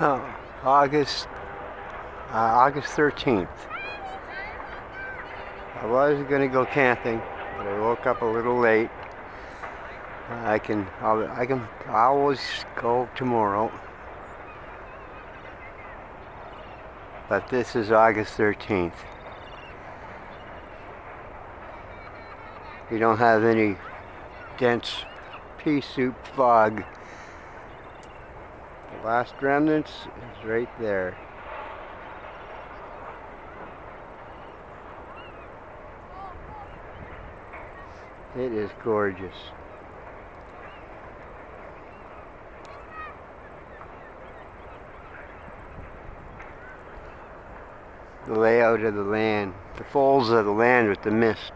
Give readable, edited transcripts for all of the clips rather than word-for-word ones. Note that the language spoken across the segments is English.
Oh, August, August 13th. I was gonna go camping, but I woke up a little late. I'll always go tomorrow. But this is August 13th. We don't have any dense pea soup fog. The last remnants is right there. It is gorgeous. The layout of the land, the folds of the land with the mist.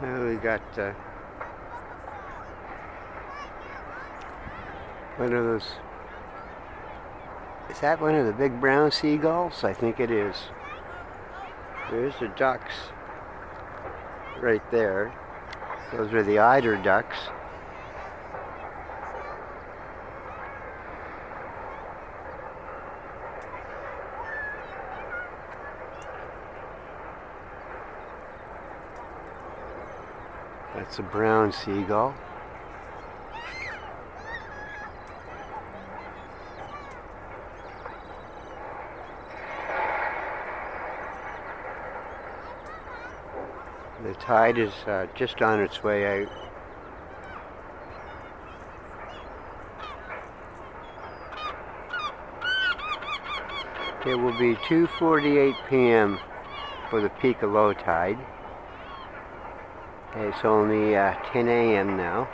Now we got one of those. Is that one of the big brown seagulls? I think it is. There's the ducks right there. Those are the eider ducks. That's a brown seagull. The tide is just on its way out. It will be 2:48 p.m. for the peak of low tide. It's only 10 a.m. now.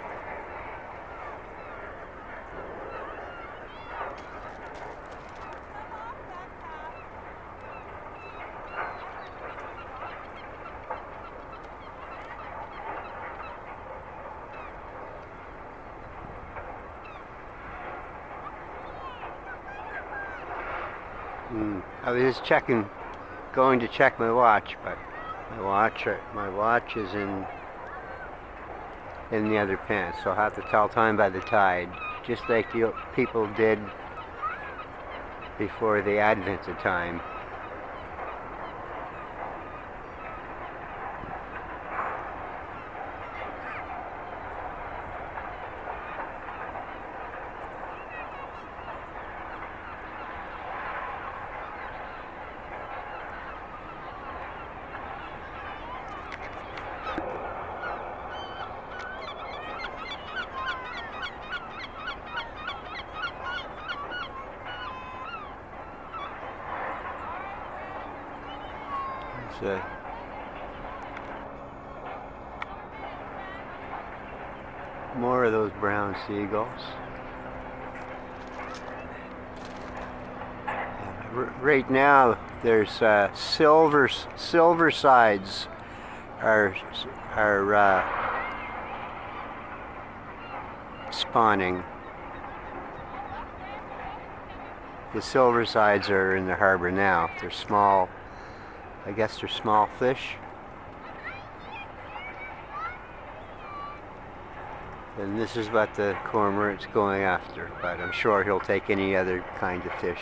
I was just going to check my watch, but my watch is in the other pants, so I'll have to tell time by the tide, just like the people did before the advent of time. So, more of those brown seagulls. Right now, there's silver sides are spawning. The silver sides are in the harbor now. They're small. I guess they're small fish. And this is what the cormorant's going after, but I'm sure he'll take any other kind of fish.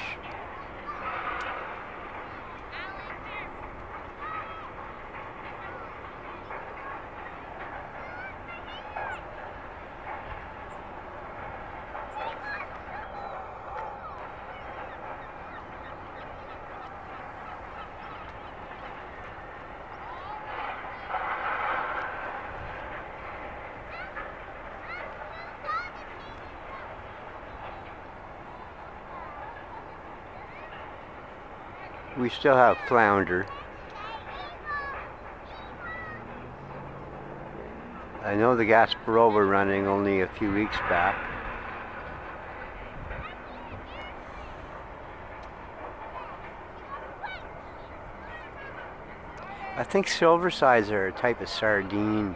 We still have flounder. I know the Gasparilla were running only a few weeks back. I think silver sides are a type of sardine,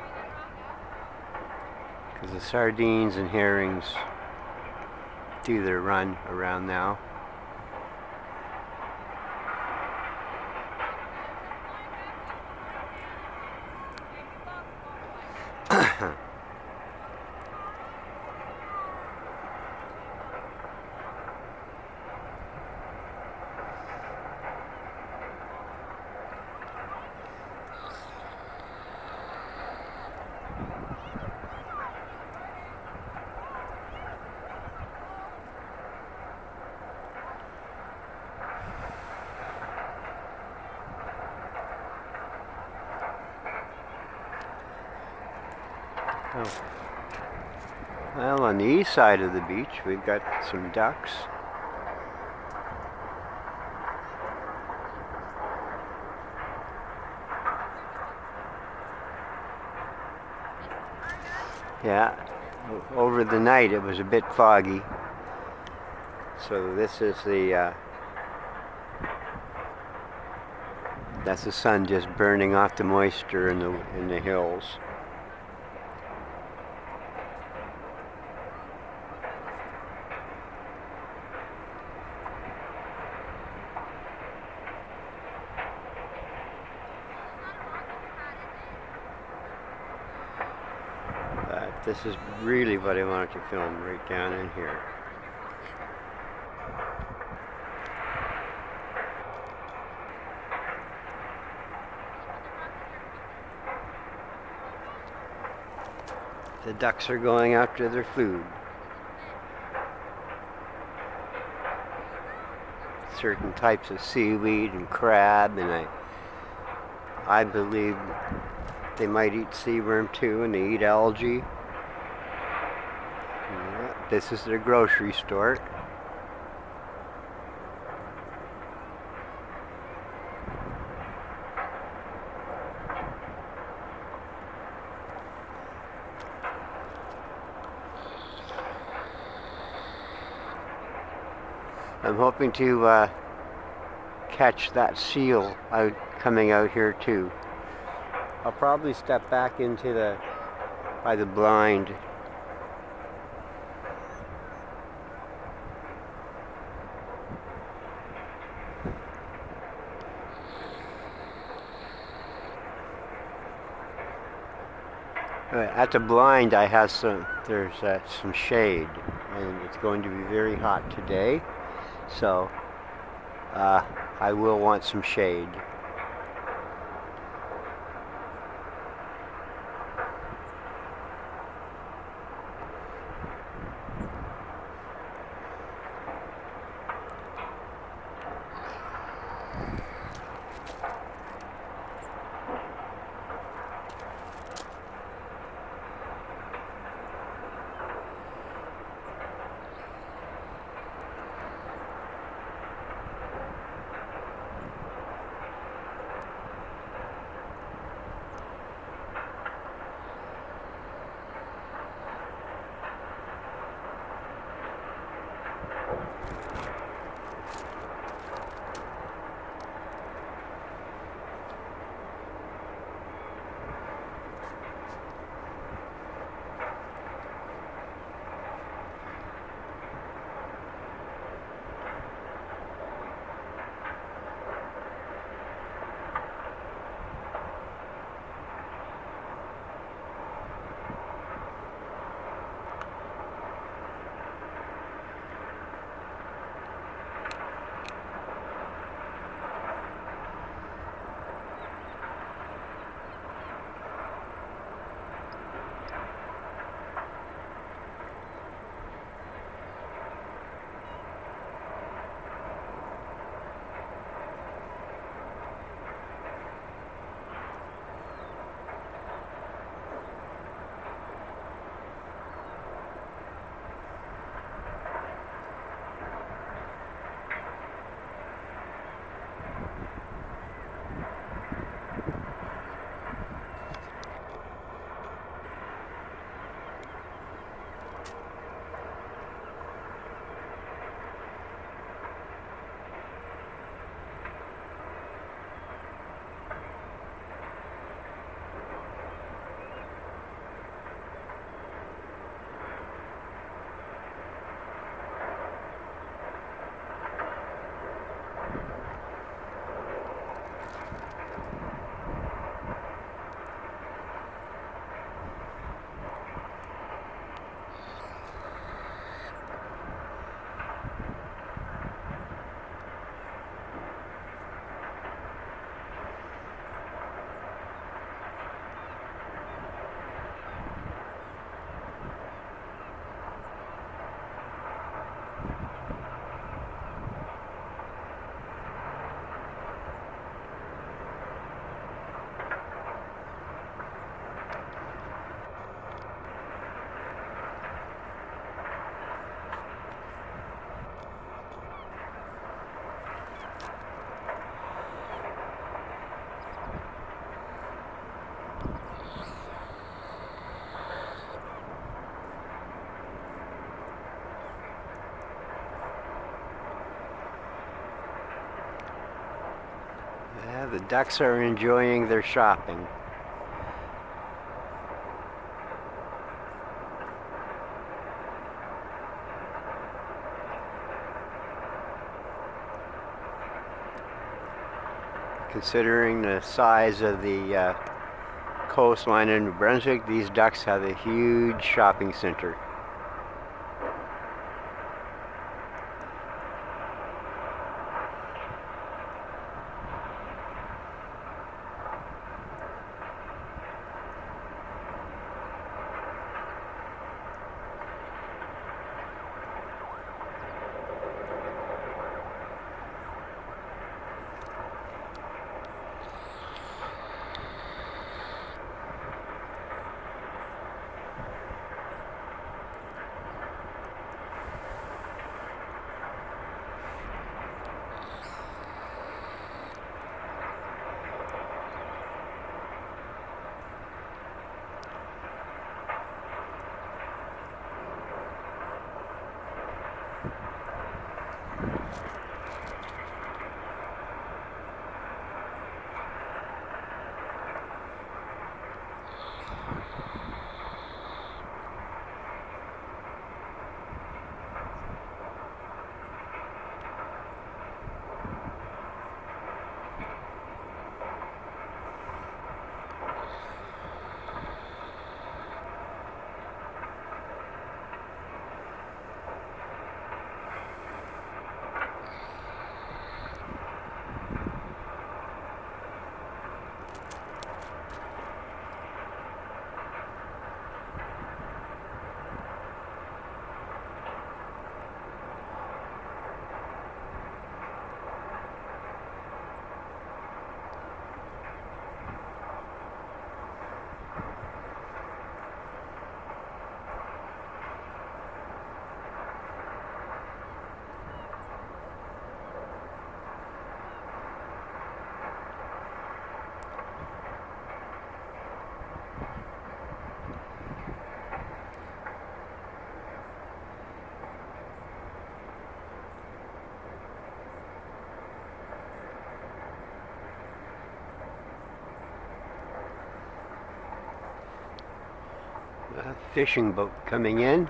because the sardines and herrings do their run around now. Oh. Well, on the east side of the beach, we've got some ducks. Yeah, over the night it was a bit foggy. So this is that's the sun just burning off the moisture in the hills. This is really what I wanted to film, right down in here. The ducks are going after their food. Certain types of seaweed and crab, and I believe they might eat sea worm too, and they eat algae. Yeah, this is their grocery store. I'm hoping to catch that seal coming out here too. I'll probably step back into by the blind. At the blind, I have there's some shade, and it's going to be very hot today, so I will want some shade. The ducks are enjoying their shopping. Considering the size of the coastline in New Brunswick, these ducks have a huge shopping center. A fishing boat coming in.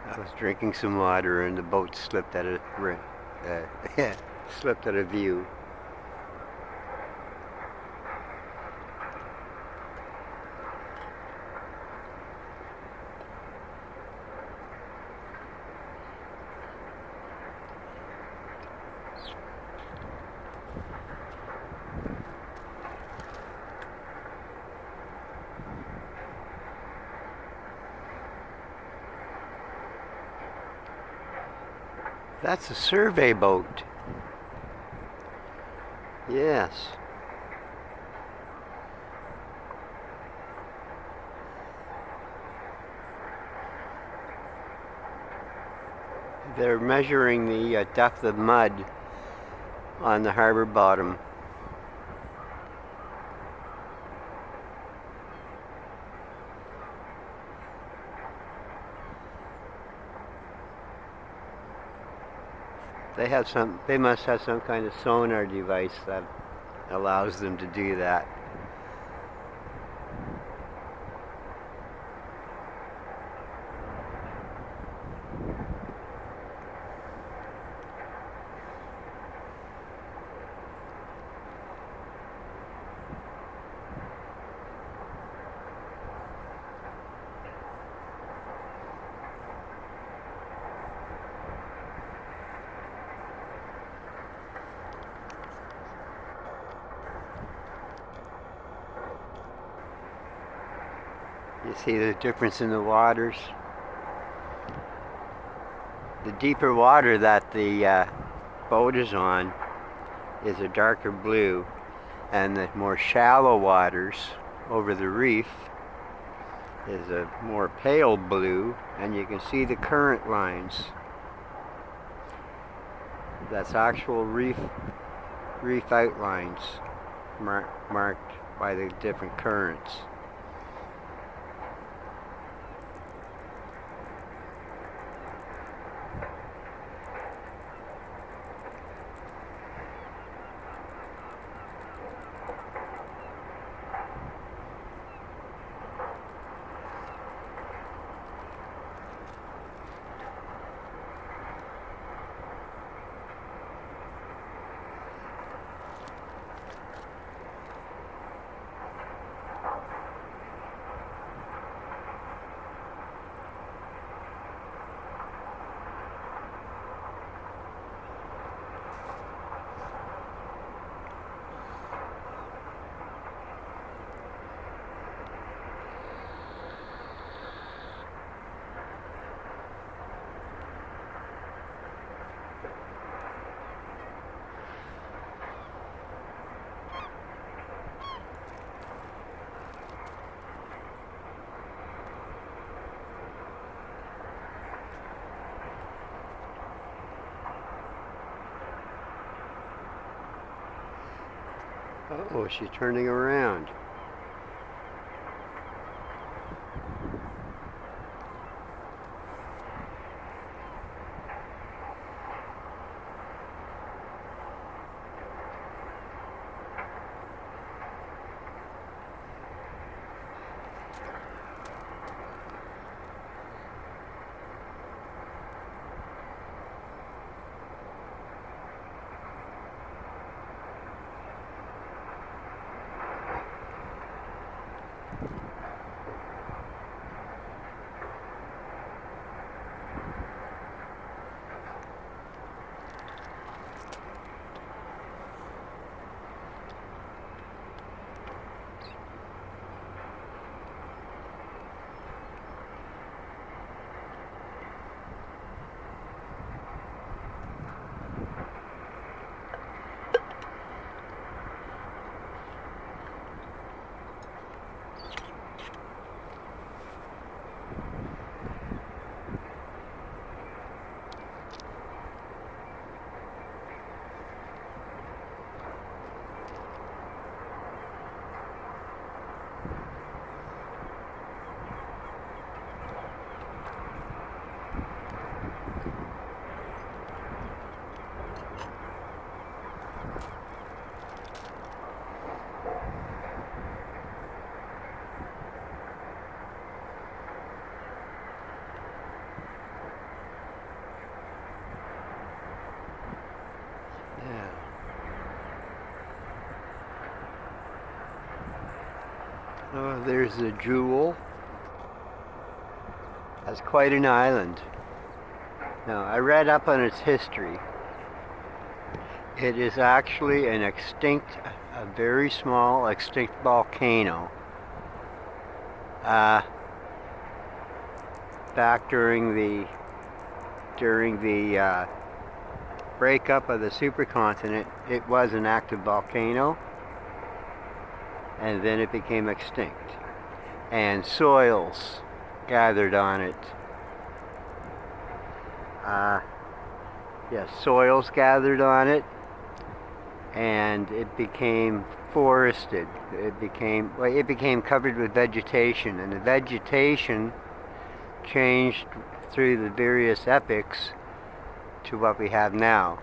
I was drinking some water and the boat slipped out of slipped out of view. That's a survey boat. Yes. They're measuring the depth of mud on the harbor bottom. They must have some kind of sonar device that allows them to do that. You see the difference in the waters? The deeper water that the boat is on is a darker blue, and the more shallow waters over the reef is a more pale blue, and you can see the current lines. That's actual reef outlines marked by the different currents. Oh, she's turning around. Yeah. Oh, there's the Jewel. That's quite an island. Now, I read up on its history. It is actually an extinct, a very small extinct volcano. Back during the breakup of the supercontinent, it was an active volcano, and then it became extinct. And soils gathered on it. Yes, soils gathered on it, and it became forested. It became covered with vegetation, and the vegetation changed through the various epochs to what we have now.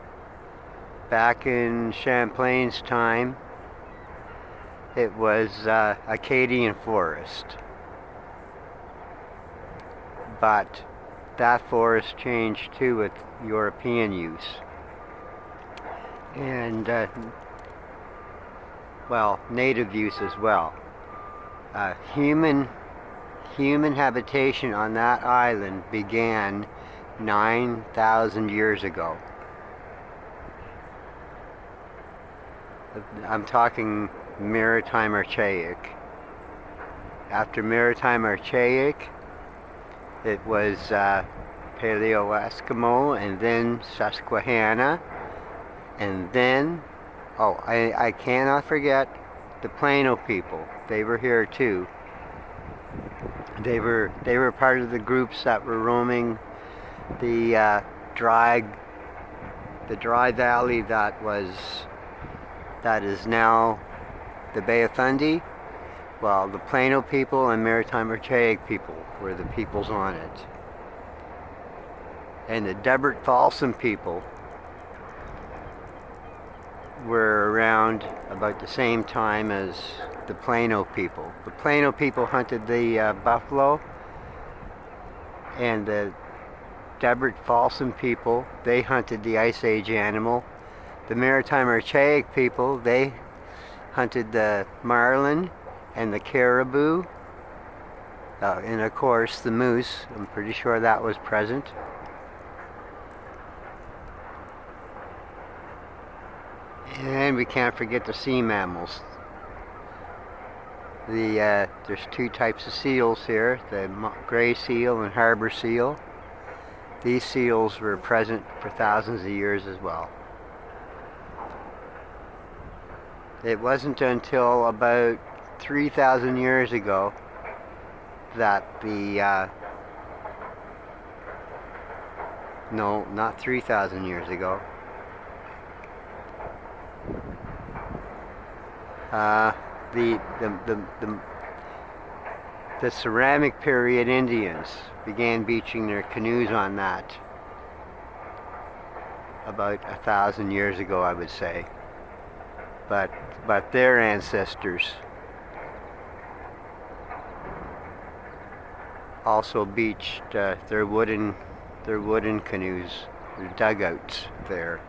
Back in Champlain's time, it was Acadian forest, but that forest changed too with European use, and well, native use as well. Human habitation on that island began 9,000 years ago. I'm talking maritime archaic. After Maritime Archaic, it was Paleo-Eskimo, and then Susquehanna, and then, I cannot forget the Plano people. They were here too. They were part of the groups that were roaming the dry valley that is now the Bay of Fundy. Well, the Plano people and Maritime Archaic people were the peoples on it. And the Debert Folsom people were around about the same time as the Plano people. The Plano people hunted the buffalo, and the Debert Folsom people, they hunted the Ice Age animal. The Maritime Archaic people, they hunted the marlin and the caribou, and of course the moose. I'm pretty sure that was present. And we can't forget the sea mammals. There's two types of seals here, the gray seal and harbor seal. These seals were present for thousands of years as well. It wasn't until about 3,000 years ago that no, not 3,000 years ago. The ceramic period Indians began beaching their canoes on that about 1,000 years ago, I would say. But their ancestors also beached their wooden canoes, their dugouts there,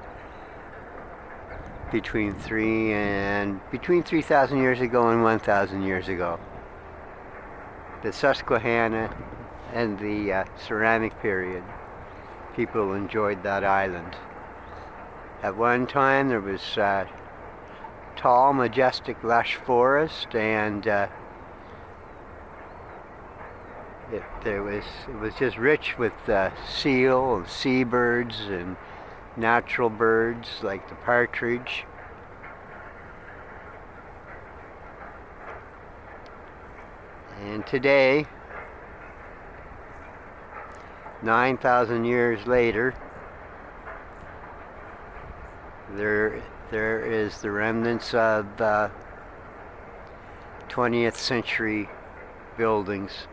between 3,000 years ago and 1,000 years ago. The Susquehanna and the ceramic period, people enjoyed that island. At one time there was tall, majestic, lush forest, and it was just rich with seal and seabirds and natural birds like the partridge. And today, 9,000 years later, there is the remnants of 20th century buildings.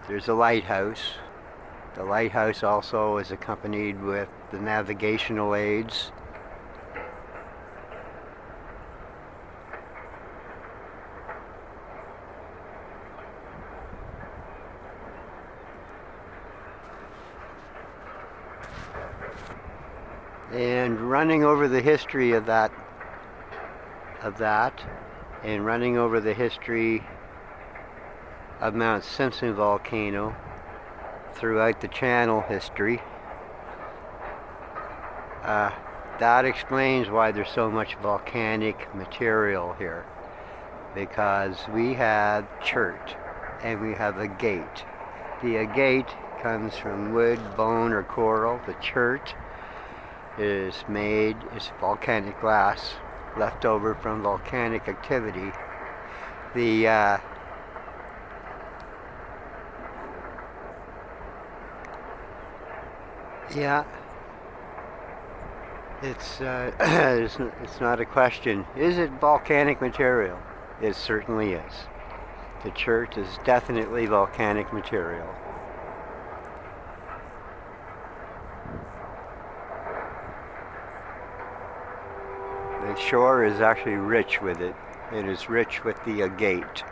There's a lighthouse. The lighthouse also is accompanied with the navigational aids. And running over the history of that, and running over the history of Mount Simpson volcano throughout the channel history, that explains why there's so much volcanic material here. Because we have chert and we have agate. The agate comes from wood, bone, or coral. The chert is volcanic glass left over from volcanic activity. Yeah, it's not a question. Is it volcanic material? It certainly is. The chert is definitely volcanic material. The shore is actually rich with it. It is rich with the agate.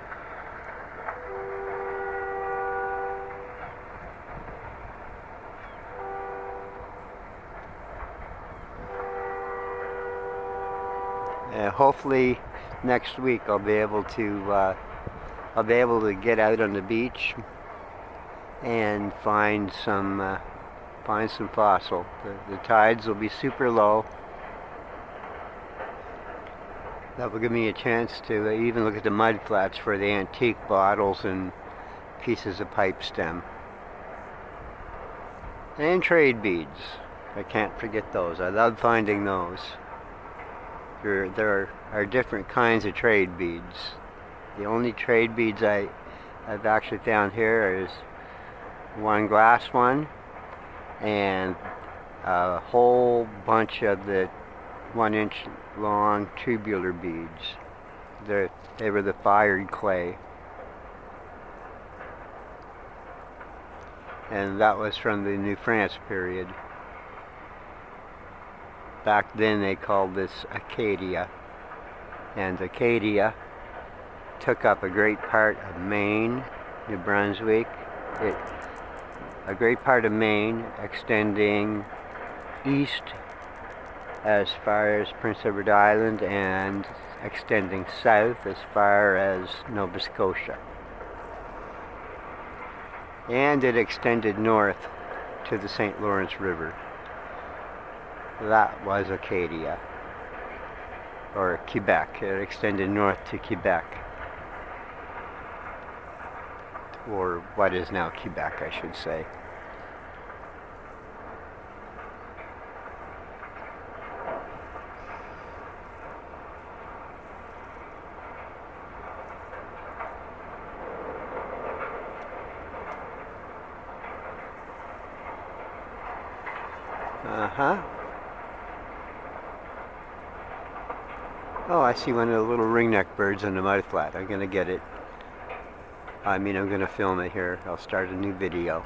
Hopefully next week I'll be able to get out on the beach and find some fossil. The tides will be super low. That will give me a chance to even look at the mud flats for the antique bottles and pieces of pipe stem. And trade beads. I can't forget those. I love finding those. There are different kinds of trade beads. The only trade beads I've actually found here is one glass one and a whole bunch of the 1-inch long tubular beads. They were the fired clay. And that was from the New France period. Back then they called this Acadia. And Acadia took up a great part of Maine, New Brunswick, a great part of Maine extending east as far as Prince Edward Island and extending south as far as Nova Scotia. And it extended north to the St. Lawrence River. That was Acadia, or Quebec. It extended north to Quebec, or what is now Quebec, I should say. Oh, I see one of the little ringneck birds in the mud flat. I'm gonna get it. I'm gonna film it here. I'll start a new video.